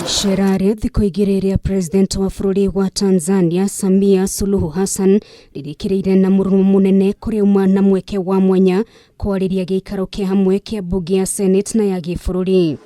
Sherare thiko igiriria president wa bururi wa Tanzania Samia Suluhu Hassan ririkirire na murumu munene kuri umwe na mweke wa mwanya kwariria giikaro kia hamwe kia bunge ya Senate na ya gibururi.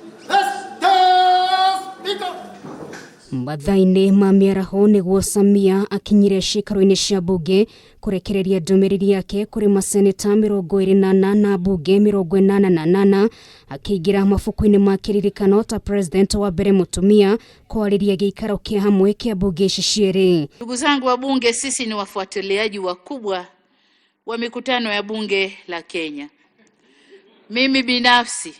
Mathaini ma miaraho niguo Samia akinyire cikaro-ini cia bunge kurekereria ndumiriri yake kuri maseneta 28 na bunge 88 akiingira mafuku-ini ma kiririkano ta president wa mbere mutumia kwariria giikaro kia hamwe kia bunge cicieri. Ndugu zangu wa bunge, sisi ni wafuatiliaji wakubwa wa mikutano ya bunge la Kenya. Mimi binafsi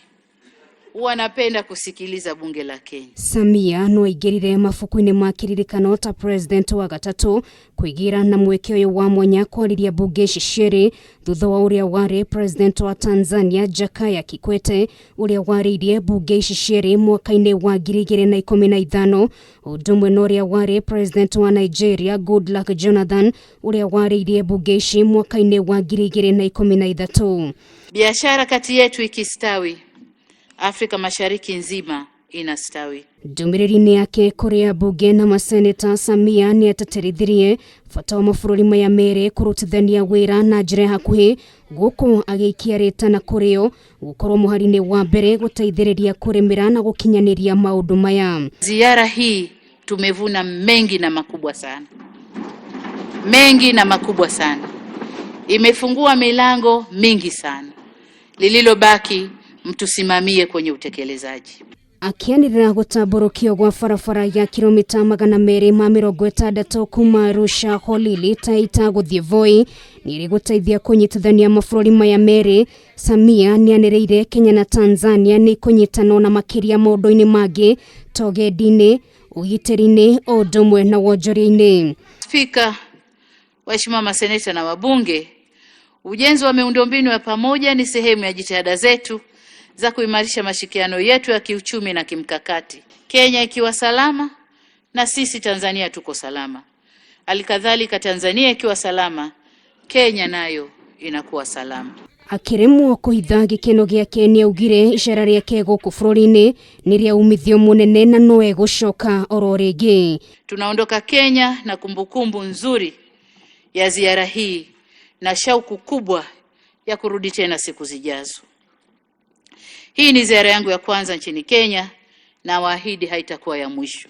huwa napenda kusikiliza bunge la Kenya. Samia no igirire mafuku-ini ma kiririkano ta president wa gatatu kuigira na mweke uyu wa mwanya kwariria bunge cicieri thutha wa uria wari president wa Tanzania Jakaya Kikwete uria waririe bunge cicieri mwaka-ini wa 2015 undumwe na uria wari president wa Nigeria Goodluck Jonathan uria waririe bunge ici mwaka-ini wa 2013. Biashara kati yetu ikistawi, Afrika Mashariki nzima inastawi. Ndumiriri-ini yake kuria bunge na maseneta Samia ni atitirithirie bata wa mabũrũri maya merĩ kurutithania wĩra na njira hakuhi guku agiikia rita na kurio gukorwo muhari-ini wa mbere guteithĩrĩria kurimira na gukinyaniria maundu maya. Ziara hii tumevuna mengi na makubwa sana. Mengi na makubwa sana. Imefungua milango mingi sana. Lililobaki mtusimamie kwenye utekelezaji. Akianirira gutamburukio gwa barabara ya kilomita 260 kuma Arusha Holili Taita guthie Voi niri guteithia kunyitithania mabũrũri maya merĩ. Samia nianireire Kenya na Tanzania ni kunyitana na makiria maundu-ini mangi ta ugendi-ini, ugitiri-ini, umwe na wonjoria-ini. Spika, waheshimiwa maseneta na wabunge, ujenzi wa miundombinu ya pamoja ni sehemu ya jitihada zetu za kuimarisha mashirikiano yetu ya kiuchumi na kimkakati. Kenya ikiwa salama na sisi Tanzania tuko salama. Alikadhalika Tanzania ikiwa salama, Kenya nayo inakuwa salama. Akiremwo kuhitha gikeno giake ni augire icera riake guku bururi-ini ni ria umithio munene na no egucoka oro ringi. Tunaondoka Kenya na kumbukumbu nzuri ya ziara hii na shauku kubwa ya kurudi tena siku zijazo. Hii ni ziara yangu ya kwanza nchini Kenya na waahidi haitakuwa ya mwisho.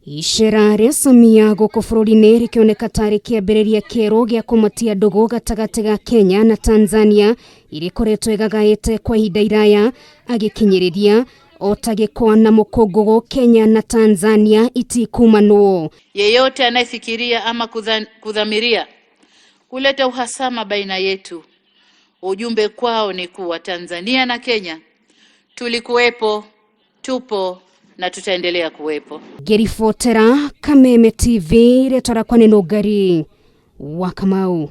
Icera ria Samia guku bururi-ini rikioneka tari kiambiriria kieru gia kumatia ndugu gatagati ga Kenya na Tanzania irikoretwo igagaite kwa ihinda iraya, agikinyiriria otagikwa na mukungugu Kenya na Tanzania itikumanwo. Yeyote anayefikiria ama kudhamiria kuleta uhasama baina yetu, ujumbe kwao ni kuwa Tanzania na Kenya tulikuwepo, tupo na tutaendelea kuwepo. Gerifotera Kameme TV retora kwa neno gari wa Kamau.